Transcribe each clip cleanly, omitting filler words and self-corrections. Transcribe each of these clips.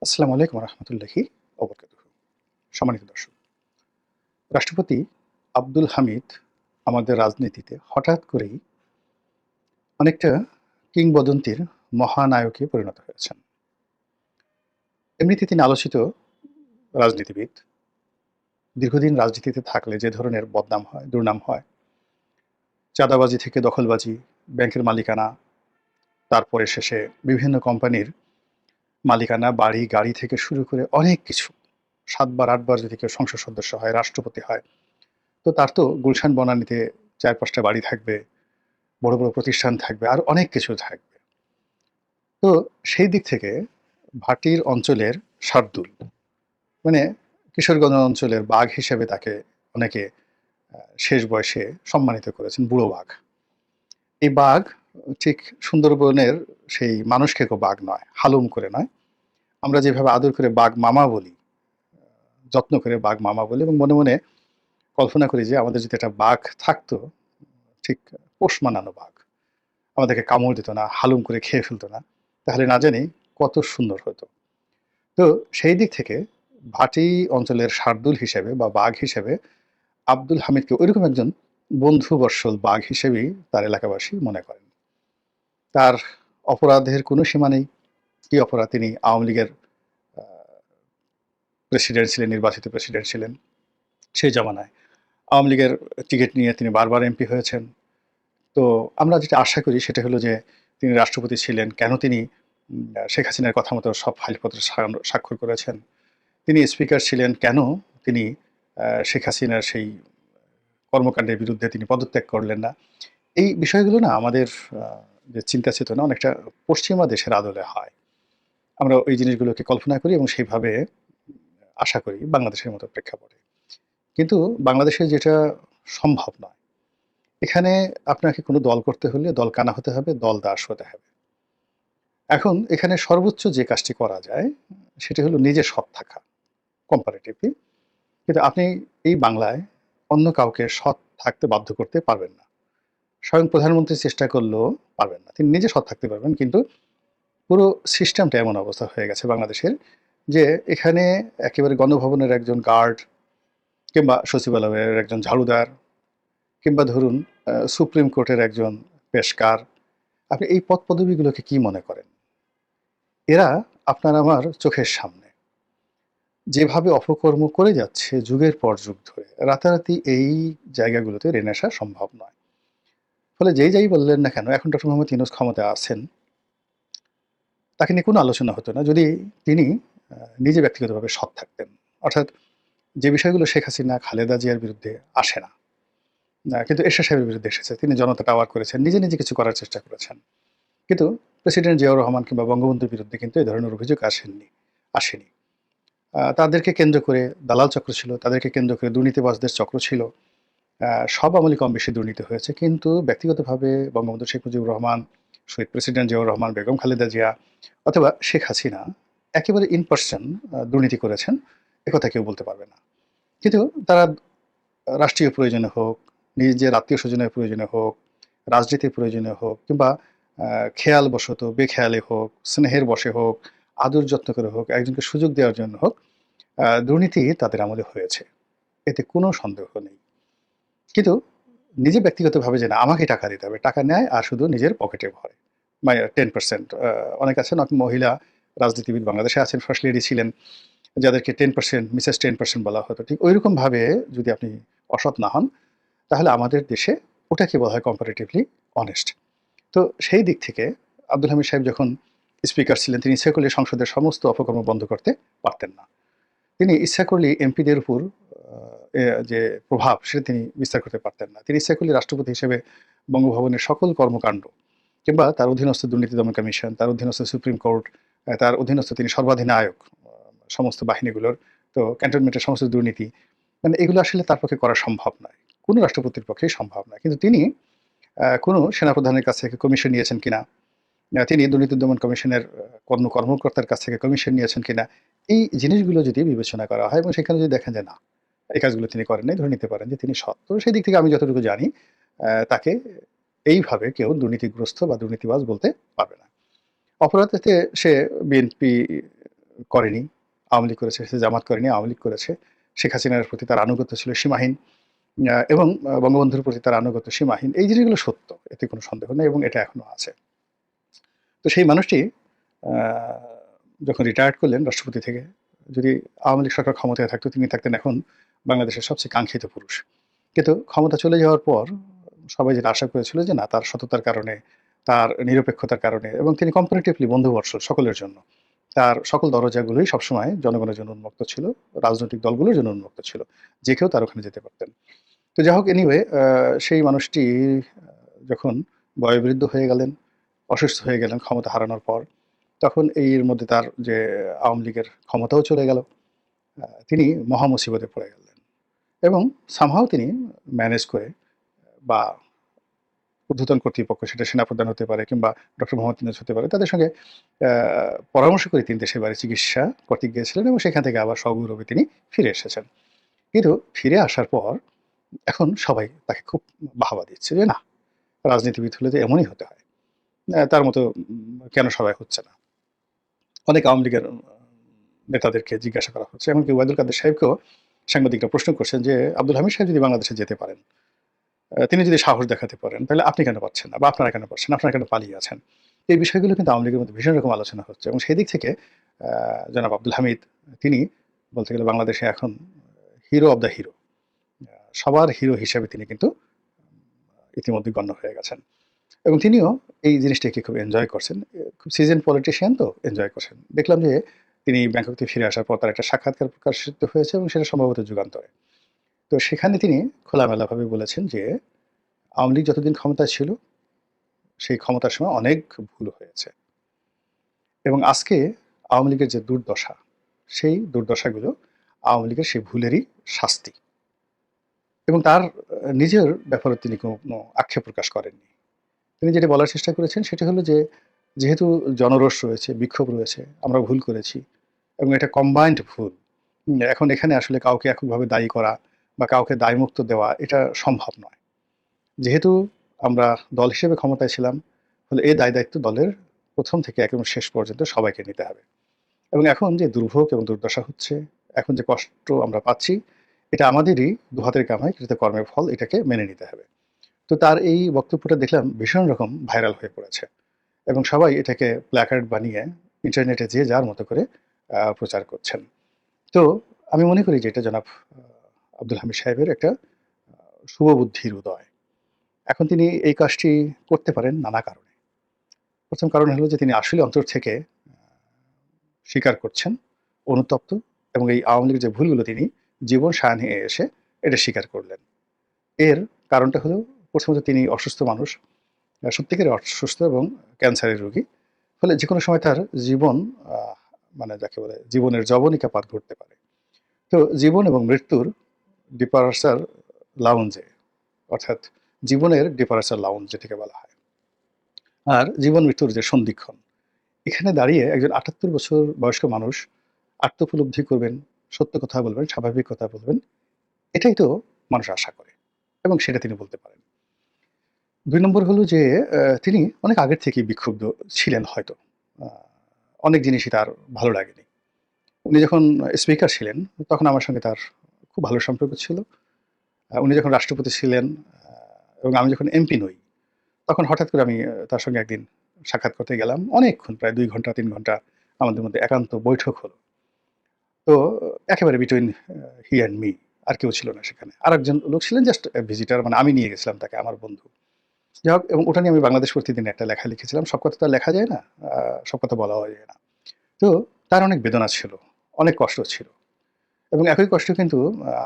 আসসালামু আলাইকুম রহমতুল্লাহি ওবরকাতুহু। সম্মানিত দর্শক, রাষ্ট্রপতি আব্দুল হামিদ আমাদের রাজনীতিতে হঠাৎ করেই অনেকটা কিংবদন্তির মহানায়কে পরিণত হয়েছেন। এমনিতে তিনি আলোচিত রাজনীতিবিদ। দীর্ঘদিন রাজনীতিতে থাকলে যে ধরনের বদনাম হয়, দুর্নাম হয়, চাঁদাবাজি থেকে দখলবাজি, ব্যাংকের মালিকানা, তারপরে শেষে বিভিন্ন কোম্পানির মালিকানা, বাড়ি, গাড়ি থেকে শুরু করে অনেক কিছু। ৭ বার ৮ বার যদি কেউ সংসদ সদস্য হয়, রাষ্ট্রপতি হয়, তো তার তো গুলশান বনানীতে ৪-৫ টা বাড়ি থাকবে, বড়, বড় প্রতিষ্ঠান থাকবে, আর অনেক কিছু থাকবে। তো সেই দিক থেকে ভাটির অঞ্চলের শার্দুল, মানে কিশোরগঞ্জ অঞ্চলের বাঘ হিসেবে তাকে অনেকে শেষ বয়সে সম্মানিত করেছেন, বুড়ো বাঘ। এই বাঘ ঠিক সুন্দরবনের সেই মানুষ খেকো বাঘ নয়, হালুম করে নয়। আমরা যেভাবে আদর করে বাঘ মামা বলি, যত্ন করে বাঘ মামা বলি এবং মনে, মনে কল্পনা করি যে আমাদের যদি একটা বাঘ থাকতো, ঠিক পোষ মানানো বাঘ। আমাদেরকে কামড় দিত না, হালুম করে খেয়ে ফেলত না। তাহলে না জানি কত সুন্দর হতো। তো সেই দিক থেকে ভাটি অঞ্চলের শার্দুল হিসেবে বা বাঘ হিসেবে আব্দুল হামিদকে ঐরকম একজন বন্ধুবৎসল বাঘ হিসেবেই তার এলাকাবাসী মনে করেন। তার অপরাধের কোনো সীমা নেই। কি অপরাধ? তিনি আওয়ামী লীগের আ প্রেসিডেন্ট ছিলেন, নির্বাচিত প্রেসিডেন্ট ছিলেন। সেই জামানায় আওয়ামী লীগের টিকেট নিয়ে তিনি বারবার এমপি হয়েছেন। তো আমরা যেটা আশা করি সেটা হলো যে তিনি রাষ্ট্রপতি ছিলেন। কেন তিনি শেখ হাসিনার কথা মতো সব ফাইলপত্র স্বাক্ষর করেছেন। তিনি স্পিকার ছিলেন। কেন তিনি শেখ হাসিনার সেই কর্মকাণ্ডের বিরুদ্ধে তিনি পদত্যাগ করলেন না। এই বিষয়গুলো না আমাদের আ যে চিন্তা চেতনা অনেকটা পশ্চিমা দেশের আদলে হয়। আমরা ওই জিনিসগুলোকে কল্পনা করি এবং সেইভাবে আশা করি বাংলাদেশের মতো প্রেক্ষাপটে। কিন্তু বাংলাদেশে যেটা সম্ভব নয়। এখানে আপনাকে কোনো দল করতে হলে দল কানা হতে হবে, দলদাস হতে হবে। এখন এখানে সর্বোচ্চ যে কাজটি করা যায় সেটি হলো নিজে সৎ থাকা comparatively। কিন্তু আপনি এই বাংলায় অন্য কাউকে সৎ থাকতে বাধ্য করতে পারবেন না। স্বয়ং প্রধানমন্ত্রী চেষ্টা করলেও পারবেন না। তিনি নিজে সৎ থাকতে পারবেন, কিন্তু পুরো সিস্টেমটা এমন অবস্থা হয়ে গেছে বাংলাদেশের যে এখানে একেবারে গণভবনের একজন গার্ড কিংবা সচিবালয়ের একজন ঝাড়ুদার কিংবা ধরুন সুপ্রিম কোর্টের একজন পেশকার, আপনি এই পদপদবীগুলোকে কি মনে করেন? এরা আপনার আমার চোখের সামনে যেভাবে অপকর্ম করে যাচ্ছে যুগের পর যুগ ধরে, রাতারাতি এই জায়গাগুলোতে টেনে আসা সম্ভব নয়। ফলে যেই যাই বললেন না কেন, এখন ডক্টর মোহাম্মদ ইউনূস ক্ষমতায় আছেন, তাকে নিয়ে কোনো আলোচনা হতো না যদি তিনি নিজে ব্যক্তিগতভাবে সৎ থাকতেন। অর্থাৎ যে বিষয়গুলো শেখ হাসিনা, খালেদা জিয়ার বিরুদ্ধে আসে না, কিন্তু এরশাদ সাহেবের বিরুদ্ধে এসেছে। তিনি জনতা টাওয়ার করেছেন, নিজে, নিজে কিছু করার চেষ্টা করেছেন। কিন্তু প্রেসিডেন্ট জিয়াউর রহমান কিংবা বঙ্গবন্ধুর বিরুদ্ধে কিন্তু এ ধরনের অভিযোগ আসেনি। তাদেরকে কেন্দ্র করে দালাল চক্র ছিল, তাদেরকে কেন্দ্র করে দুর্নীতিবাজদের চক্র ছিল। সব আমলে কম বেশি দুর্নীতি হয়েছে। কিন্তু ব্যক্তিগতভাবে বঙ্গবন্ধু শেখ মুজিবুর রহমান, শহীদ প্রেসিডেন্ট জিয়াউর রহমান, বেগম খালেদা জিয়া অথবা শেখ হাসিনা একেবারে ইন পারসন দুর্নীতি করেছেন, একথা কেউ বলতে পারবে না। কিন্তু তারা রাষ্ট্রীয় প্রয়োজনে হোক, নিজের আত্মীয়স্বজনের প্রয়োজনে হোক, রাজনীতির প্রয়োজনে হোক কিংবা আ খেয়ালবশত, বেখেয়ালে হোক, স্নেহের বশে হোক, আদর যত্ন করে হোক, একজনকে সুযোগ দেওয়ার জন্য হোক, দুর্নীতি তাদের আমলে হয়েছে। এতে কোনো সন্দেহ নেই। কিন্তু নিজে ব্যক্তিগতভাবে যে না আমাকে টাকা দিতে হবে, টাকা নেয় আর শুধু নিজের পকেটে ভরে। 10% অনেক আছেন, মহিলা রাজনীতিবিদ বাংলাদেশে আছেন, ফার্স্ট লেডি ছিলেন, যাদেরকে 10% মিসেস 10% বলা হতো। ঠিক ঐরকমভাবে যদি আপনি অসৎ না হন, তাহলে আমাদের দেশে ওটাকে বলা হয় comparatively honest। তো সেই দিক থেকে আব্দুল হামিদ সাহেব যখন স্পিকার ছিলেন, তিনি ইচ্ছা করলে সংসদের সমস্ত অপকর্ম বন্ধ করতে পারতেন না। তিনি ইচ্ছা করলেই এমপিদের উপর আ এ যে প্রভাব সেটা তিনি বিস্তার করতে পারতেন না। তিনি ইচ্ছা করলে রাষ্ট্রপতি হিসেবে বঙ্গভবনের সকল কর্মকাণ্ড কিংবা তার অধীনস্থ দুর্নীতি দমন কমিশন, তার অধীনস্থ সুপ্রিম কোর্ট, তার অধীনস্থ তিনি সর্বাধিনায়ক সমস্ত বাহিনীগুলোর। তো ক্যান্টনমেন্টের সমস্ত দুর্নীতি, মানে এগুলো আসলে তার পক্ষে করা সম্ভব নয়। কোনো রাষ্ট্রপতির পক্ষেই সম্ভব নয়। কিন্তু তিনি কোনো সেনাপ্রধানের কাছ থেকে কমিশন নিয়েছেন কিনা, তিনি দুর্নীতি দমন কমিশনের কর্মকর্তার কাছ থেকে কমিশন নিয়েছেন কিনা, এই জিনিসগুলো যদি বিবেচনা করা হয় এবং সেখানে যদি দেখেন যে না, এই কাজগুলো তিনি করেন নাই, ধরে নিতে পারেন যে তিনি সৎ। তো সেদিক থেকে আমি যতটুকু জানি তাকে এইভাবে কেউ দুর্নীতিগ্রস্ত বা দুর্নীতিবাজ বলতে পারবে না। অপরাধেতে সে বিএনপি করেনি, আওয়ামী লীগ করেছে, সে জামাত করেনি, আওয়ামী লীগ করেছে। শেখ হাসিনার প্রতি তার আনুগত্য ছিল সীমাহীন, এবং বঙ্গবন্ধুর প্রতি তার আনুগত্য সীমাহীন। এই জিনিসগুলো সত্য, এতে কোনো সন্দেহ নেই এবং এটা এখনো আছে। তো সেই মানুষটি যখন রিটায়ার্ড করলেন রাষ্ট্রপতি থেকে, যদি আওয়ামী লীগ সরকার ক্ষমতায় থাকতো, তিনি থাকতেন এখন বাংলাদেশের সবচেয়ে কাঙ্ক্ষিত পুরুষ। কিন্তু ক্ষমতা চলে যাওয়ার পর সবাই যেটা আশা করেছিল যে না, তার সততার কারণে, তার নিরপেক্ষতার কারণে, এবং তিনি কম্পারেটিভলি বন্ধুবৎসল সকলের জন্য, তার সকল দরজাগুলোই সবসময় জনগণের জন্য উন্মুক্ত ছিল, রাজনৈতিক দলগুলোর জন্য উন্মুক্ত ছিল। যে কেউ তার ওখানে যেতে পারতেন। তো যাই হোক, এনিওয়ে, সেই মানুষটি যখন বয়োবৃদ্ধ হয়ে গেলেন, অসুস্থ হয়ে গেলেন ক্ষমতা হারানোর পর, তখন এর মধ্যে তার যে আওয়ামী লীগের ক্ষমতাও চলে গেল। তিনি মহামুসিবতে পড়ে গেলেন এবং সামহাও তিনি ম্যানেজ করে, বা ঊর্ধ্বতন কর্তৃপক্ষ, সেটা সেনাপ্রধান হতে পারে কিংবা ডক্টর মোহাম্মদ ইউনূস হতে পারে, তাদের সঙ্গে পরামর্শ করে তিনি দেশের বাইরে চিকিৎসা করতে গিয়েছিলেন এবং সেখান থেকে আবার সগৌরবে তিনি ফিরে এসেছেন। কিন্তু ফিরে আসার পর এখন সবাই তাকে খুব বাহবা দিচ্ছে যে না, রাজনীতিবিদ হলে তো এমনই হতে হয়, তার মতো কেন সবাই হচ্ছে না। অনেক আওয়ামী লীগের নেতাদেরকে জিজ্ঞাসা করা হচ্ছে, এমনকি ওবায়দুল কাদের সাহেবকেও সাংবাদিকরা প্রশ্ন করছেন যে আব্দুল হামিদ সাহেব যদি বাংলাদেশে যেতে পারেন, তিনি যদি সাহস দেখাতে পারেন, তাহলে আপনি কেন পাচ্ছেন না, বা আপনারা কেন পাচ্ছেন না, আপনারা কেন পালিয়ে আছেন। এই বিষয়গুলো কিন্তু আওয়ামী লীগের মধ্যে ভীষণ রকম আলোচনা হচ্ছে এবং সেই দিক থেকে জনাব আব্দুল হামিদ, তিনি বলতে গেলে বাংলাদেশে এখন হিরো অব দ্য হিরো, সবার হিরো হিসেবে তিনি কিন্তু ইতিমধ্যে গণ্য হয়ে গেছেন এবং তিনিও এই জিনিসটাকে খুব এনজয় করছেন। খুব সিজন পলিটিশিয়ান, তো এনজয় করছেন। দেখলাম যে তিনি ব্যাংকক থেকে ফিরে আসার পর তার একটা সাক্ষাৎকার প্রকাশিত হয়েছে এবং সেটা সম্ভবত যুগান্তরে। তো সেখানে তিনি খোলামেলাভাবে বলেছেন যে আওয়ামী লীগ যতদিন ক্ষমতায় ছিল, সেই ক্ষমতার সময় অনেক ভুল হয়েছে এবং আজকে আওয়ামী লীগের যে দুর্দশা, সেই দুর্দশাগুলো আওয়ামী লীগের সেই ভুলেরই শাস্তি। এবং তার নিজের ব্যাপারে তিনি কোনো আক্ষেপ প্রকাশ করেননি। তিনি যেটা বলার চেষ্টা করেছেন সেটা হলো যে, যেহেতু জনরোষ রয়েছে, বিক্ষোভ রয়েছে, আমরা ভুল করেছি এবং এটা কম্বাইন্ড ভুল। এখন এখানে আসলে কাউকে এককভাবে দায়ী করা বা কাউকে দায়মুক্ত দেওয়া এটা সম্ভব নয়। যেহেতু আমরা দল হিসেবে ক্ষমতায় ছিলাম, ফলে এই দায়-দায়িত্ব দলের ১ম থেকে একেবারে শেষ পর্যন্ত সবাইকে নিতে হবে। এবং এখন যে দুর্ভোগ এবং দুর্দশা হচ্ছে, এখন যে কষ্ট আমরা পাচ্ছি, এটা আমাদেরই দুহাতের কামাই কৃত কর্মের ফল, এটাকে মেনে নিতে হবে। তো তার এই বক্তব্যটা দেখলাম ভীষণ রকম ভাইরাল হয়ে পড়েছে এবং সবাই এটাকে প্ল্যাকার্ড বানিয়ে ইন্টারনেটে যে যার মতো করে প্রচার করছেন। তো আমি মনে করি যে এটা জনাব আব্দুল হামিদ সাহেবের একটা শুভবুদ্ধির উদয়। এখন তিনি এই কাজটি করতে পারেন নানা কারণে। ১ম কারণ হলো যে তিনি আসলে অন্তর থেকে স্বীকার করছেন, অনুতপ্ত, এবং এই আওয়ামী লীগের যে ভুলগুলো তিনি জীবন সায়াহ্নে এসে এটা স্বীকার করলেন। এর কারণটা হলো, প্রথমত তিনি অসুস্থ মানুষ, সত্যিকারের অসুস্থ এবং ক্যান্সারের রোগী। ফলে যেকোনো সময় তার জীবন, মানে যাকে বলে জীবনের যবনিকাপাত ঘটতে পারে। তো জীবন এবং মৃত্যুর ডিপারেচার লাউঞ্জে, অর্থাৎ জীবনের ডিপারেচার লাউঞ্জ যেটাকে বলা হয়, আর জীবন মৃত্যুর যে সন্ধিক্ষণ, এখানে দাঁড়িয়ে একজন ৭৮ বছর বয়স্ক মানুষ আত্মোপলব্ধি করবেন, সত্য কথা বলবেন, স্বাভাবিক কথা বলবেন, এটাই তো মানুষ আশা করে এবং সেটা তিনি বলতে পারেন। ২ নম্বর হলো যে তিনি অনেক আগের থেকেই বিক্ষুব্ধ ছিলেন হয়তো। আ অনেক জিনিসই তার ভালো লাগেনি। উনি যখন স্পিকার ছিলেন, তখন আমার সঙ্গে তার খুব ভালো সম্পর্ক ছিল। উনি যখন রাষ্ট্রপতি ছিলেন, এবং আমি যখন এমপি নই, তখন হঠাৎ করে আমি তার সঙ্গে একদিন সাক্ষাৎ করতে গেলাম। অনেকক্ষণ, প্রায় ২ ঘন্টা ৩ ঘন্টা আমাদের মধ্যে একান্ত বৈঠক হলো। তো একেবারে বিটুইন হি অ্যান্ড মি, আর কেউ ছিল না সেখানে। আরেকজন লোক ছিলেন, জাস্ট ভিজিটর, মানে আমি নিয়ে গেছিলাম তাকে, আমার বন্ধু। যাই হোক, এবং ওটা নিয়ে আমি বাংলাদেশ প্রতিদিনে একটা লেখা লিখেছিলাম। সব কথা তো আর লেখা যায় না, সব কথা বলাও যায় না। তো তার অনেক বেদনা ছিল, অনেক কষ্ট ছিল এবং একই কষ্ট কিন্তু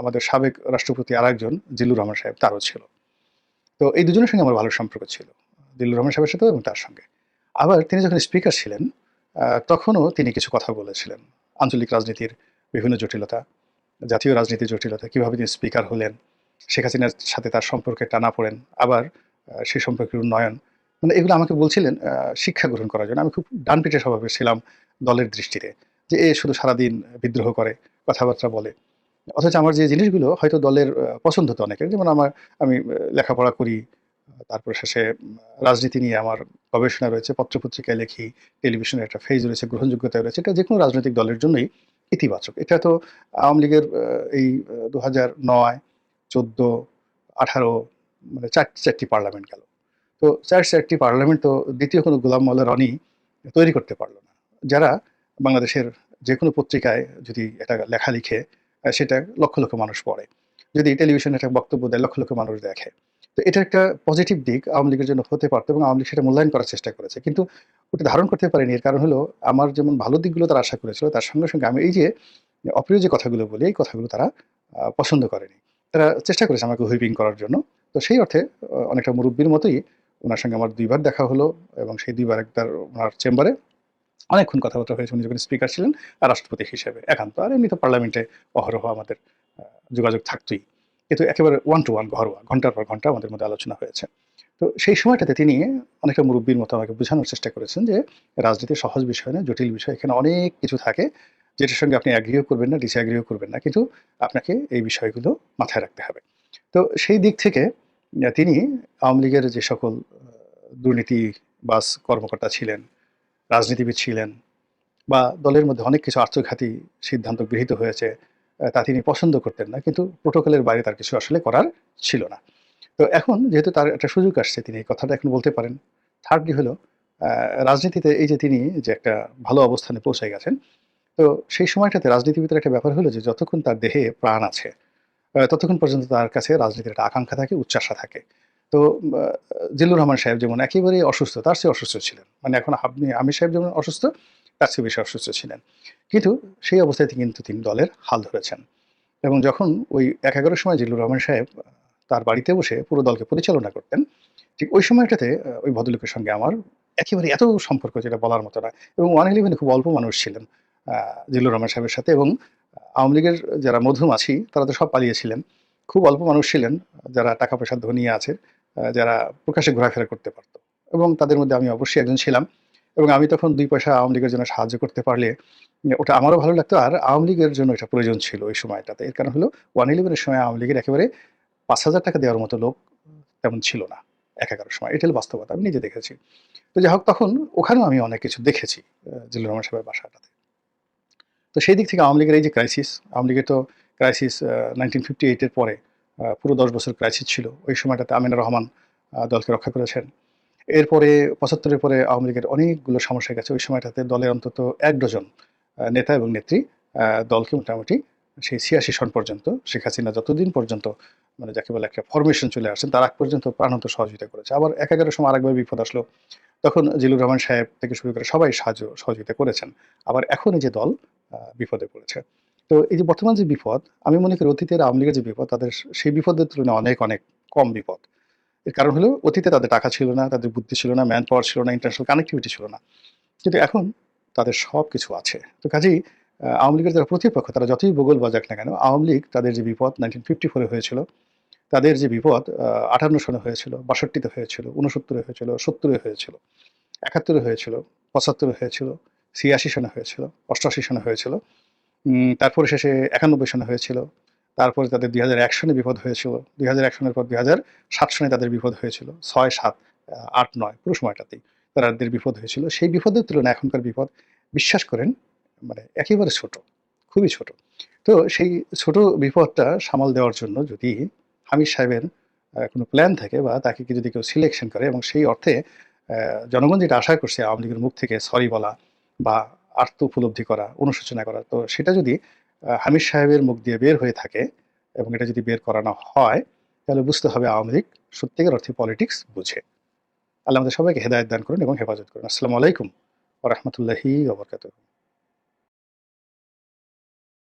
আমাদের সাবেক রাষ্ট্রপতি আরেকজন জিল্লুর রহমান সাহেব, তারও ছিল। তো এই দুজনের সঙ্গে আমার ভালো সম্পর্ক ছিল। জিল্লুর রহমান সাহেবের সাথেও এবং তার সঙ্গে। আবার তিনি যখন স্পিকার ছিলেন, তখনও তিনি কিছু কথা বলেছিলেন। আঞ্চলিক রাজনীতির বিভিন্ন জটিলতা, জাতীয় রাজনীতির জটিলতা, কিভাবে তিনি স্পিকার হলেন, শেখ হাসিনার সাথে তার সম্পর্কের টানাপোড়েন, আবার সেই সম্পর্কের উন্নয়ন। মানে এগুলো আমাকে বলছিলেন শিক্ষা গ্রহণ করার জন্য। আমি খুব ডানপিটে স্বভাবের ছিলাম দলের দৃষ্টিতে, যে এ শুধু সারাদিন বিদ্রোহ করে, কথাবার্তা বলে। অথচ আমার যে জিনিসগুলো হয়তো দলের পছন্দ হতো অনেকের, যেমন আমি লেখাপড়া করি, তারপরে শেষে রাজনীতি নিয়ে আমার গবেষণা রয়েছে, পত্রপত্রিকায় লিখি, টেলিভিশনে একটা ফেজ রয়েছে, গ্রহণযোগ্যতা রয়েছে। এটা যেকোনো রাজনৈতিক দলের জন্যই ইতিবাচক। এটা তো আওয়ামী লীগের এই ২০০৯, ১৪, ১৮ মানে ৪টি পার্লামেন্ট গেল। তো ৪টি পার্লামেন্ট তো দ্বিতীয় কোনো গোলাম মোল্লা রনি তৈরি করতে পারল না। যারা বাংলাদেশের যেকোনো পত্রিকায় যদি একটা লেখা লিখে সেটা লক্ষ, লক্ষ মানুষ পড়ে। যদি টেলিভিশনে একটা বক্তব্য দেয় লক্ষ, লক্ষ মানুষ দেখে। তো এটা একটা পজিটিভ দিক আওয়ামী লীগের জন্য হতে পারত এবং আওয়ামী লীগ সেটা মূল্যায়ন করার চেষ্টা করেছে। কিন্তু ওটা ধারণ করতে পারেনি। এর কারণ হলো আমার যেমন ভালো দিকগুলো তারা আশা করেছিল, তার সঙ্গে, সঙ্গে আমি এই যে অপ্রিয় যে কথাগুলো বলি, এই কথাগুলো তারা পছন্দ করেনি। তারা চেষ্টা করেছে আমাকে হুইপিং করার জন্য। তো সেই অর্থে অনেকটা মুরুব্বির মতোই উনার সঙ্গে আমার ২ বার দেখা হলো এবং সেই ২ বার একবার উনার চেম্বারে অনেকক্ষণ কথাবার্তা হয়েছে। উনি যখন স্পিকার ছিলেন আর রাষ্ট্রপতি হিসেবে একান্ত। আর এমনি তো পার্লামেন্টে অহরহ আমাদের যোগাযোগ থাকতই। কিন্তু একেবারে ওয়ান টু ওয়ান ঘরোয়া ঘন্টার পর ঘন্টা আমাদের মধ্যে আলোচনা হয়েছে। তো সেই সময়টাতে তিনি অনেকটা মুরুব্বির মতো আমাকে বোঝানোর চেষ্টা করেছেন যে রাজনীতি সহজ বিষয় না, জটিল বিষয়। এখানে অনেক কিছু থাকে যেটার সঙ্গে আপনি অ্যাগ্রিও করবেন না, ডিসঅ্যাগ্রিও করবেন না। কিন্তু আপনাকে এই বিষয়গুলো মাথায় রাখতে হবে। তো সেই দিক থেকে তিনি আওয়ামী লীগের যে সকল দুর্নীতিবাজ কর্মকর্তা ছিলেন, রাজনীতিবিদ ছিলেন বা দলের মধ্যে অনেক কিছু আত্মঘাতী সিদ্ধান্ত গৃহীত হয়েছে, তা তিনি পছন্দ করতেন না। কিন্তু প্রোটোকলের বাইরে তার কিছু আসলে করার ছিল না। তো এখন যেহেতু তার একটা সুযোগ আসছে, তিনি এই কথাটা এখন বলতে পারেন। থার্ডলি হলো আ রাজনীতিতে এই যে তিনি যে একটা ভালো অবস্থানে পৌঁছে গেছেন, তো সেই সময়টাতে রাজনীতিবিদের একটা ব্যাপার হলো যে যতক্ষণ তার দেহে প্রাণ আছে ততক্ষণ পর্যন্ত তার কাছে রাজনীতির একটা আকাঙ্ক্ষা থাকে, উচ্চাশা থাকে। তো আ জিল্লুর রহমান সাহেব যেমন একেবারেই অসুস্থ, তার চেয়ে অসুস্থ ছিলেন। মানে এখন আমির সাহেব যেমন অসুস্থ, তার চেয়ে বেশি অসুস্থ ছিলেন। কিন্তু সেই অবস্থায় কিন্তু তিনি দলের হাল ধরেছেন। এবং যখন ওই ১-১১ সময় জিল্লুর রহমান সাহেব তার বাড়িতে বসে পুরো দলকে পরিচালনা করতেন, ঠিক ওই সময়টাতে ওই ভদ্রলোকের সঙ্গে আমার একেবারে এত সম্পর্ক যেটা বলার মতো না। এবং 111 এ খুব অল্প মানুষ ছিলেন আ জিল্লুর রহমান সাহেবের সাথে এবং আওয়ামী লীগের যারা মধুমাছি তারা তো সব পালিয়েছিলেন। খুব অল্প মানুষ ছিলেন যারা টাকা-পয়সার ধনী আছে, যারা প্রকাশ্যে ঘোরাফেরা করতে পারত। এবং তাদের মধ্যে আমি অবশ্যই একজন ছিলাম। এবং আমি তখন ২ পয়সা আওয়ামী লীগের জন্য সাহায্য করতে পারলে ওটা আমারও ভালো লাগতো। আর আওয়ামী লীগের জন্য এটা প্রয়োজন ছিল ওই সময়টাতে। এর কারণ হলো 111 এর সময় আওয়ামী লীগের একেবারে ৳৫,০০০ দেওয়ার মতো লোক তেমন ছিল না ১-১১ সময়। এটা হলো বাস্তবতা। আমি নিজে দেখেছি। তো যাই হোক তখন ওখানেও আমি অনেক কিছু দেখেছি জিল্লুর রহমান সাহেবের বাসাটাতে। তো সেই দিক থেকে আওয়ামী লীগের এই যে ক্রাইসিস, আওয়ামী লীগের তো ক্রাইসিস 1958 এর পরে পুরো ১০ বছর ক্রাইসিস ছিল। ওই সময়টাতে আমিনুর রহমান দলকে রক্ষা করেছেন। এরপরে ৭৫ এর পরে আওয়ামী লীগের অনেকগুলো সমস্যা গেছে। ওই সময়টাতে দলের অন্তত ১ ডজন নেতা এবং নেত্রী দলকে মোটামুটি সেই ৮৬ সন পর্যন্ত শেখ হাসিনা যতদিন পর্যন্ত মানে যাকে বলে একটা ফরমেশন চলে আসেন তার আগ পর্যন্ত প্রাণান্ত সহযোগিতা করেছে। আবার ১-১১ সময় আরেকবার বিপদ আসলো। তখন জিল্লুর রহমান সাহেব থেকে শুরু করে সবাই সহযোগিতা করেছেন। আবার এখন এই যে দল বিপদে পড়েছে। তো এই যে বর্তমান যে বিপদ, আমি মনে করি অতীতের আওয়ামী লীগের যে বিপদ তাদের সেই বিপদের তুলনায় অনেক, অনেক কম বিপদ। এর কারণ হলো অতীতে তাদের টাকা ছিল না, তাদের বুদ্ধি ছিল না, ম্যান পাওয়ার ছিল না, ইন্টারন্যাশনাল কানেক্টিভিটি ছিল না। কিন্তু এখন তাদের সবকিছু আছে। তো কাজেই আওয়ামী লীগের যারা প্রতিপক্ষ তারা যতই বগল বাজাক না কেন, আওয়ামী লীগ তাদের যে বিপদ 1954 এ হয়েছিল, তাদের যে বিপদ ৫৮ সনে হয়েছিল, ৬২ তে হয়েছিল, ৬৯ এ হয়েছিল, ৭০ এ হয়েছিল, ৭১ এ হয়েছিল, ৭৫ এ হয়েছিল, ৮৬ সনে হয়েছিল, ৮৮ সনে হয়েছিল। তারপরে শেষে ৯১ সনে হয়েছিল। তারপরে তাদের ২০০১ সনে বিপদ হয়েছিল। ২০০১ সনের পর ২০০৭ সনে তাদের বিপদ হয়েছিল। ৬, ৭, ৮, ৯ পুরো সময়টাতেই তাদের বিপদ হয়েছিল। সেই বিপদের তুলনায় এখনকার বিপদ বিশ্বাস করেন মানে একেবারে ছোট, খুবই ছোট। তো সেই ছোট বিপদটা সামাল দেওয়ার জন্য যদি হামিদ সাহেবের কোনো প্ল্যান থাকে বা তাকে যদি কেউ সিলেকশন করে এবং সেই অর্থে জনগণ যেটা আশা করছে আওয়ামী লীগের মুখ থেকে সরি বলা বা আত্ম উপলব্ধি করা, অনুশোচনা করা। তো সেটা যদি হামিদ সাহেবের মুখ দিয়ে বের হয়ে থাকে এবং এটা যদি বের করানো হয়, তাহলে বুঝতে হবে আওয়ামী লীগ সত্যিকার অর্থে পলিটিক্স বুঝে। আল্লাহ আমাদের সবাইকে হেদায়েত দান করুন এবং হেফাজত করুন। আসসালামু আলাইকুম ওয়া রাহমাতুল্লাহি ওয়া বারাকাতুহু।